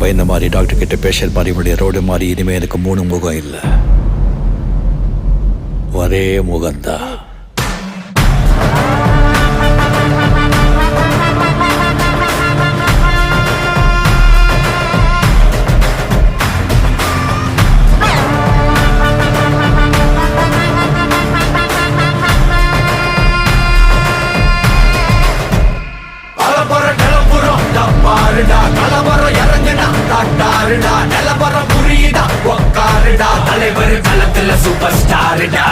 பயந்த மாதிரி, டாக்டர் கிட்ட பேஷண்ட் மாதிரி, இவனுடைய ரோடு மாதிரி இனிமே எனக்கு 3 முகம் இல்லை, ஒரே முகம்தான். கலவரம் இறங்குடா, காட்டாருடா, நிலவரம் புரியுதா, உக்காருடா, தலைவர் களத்துல சூப்பர் ஸ்டாருடா.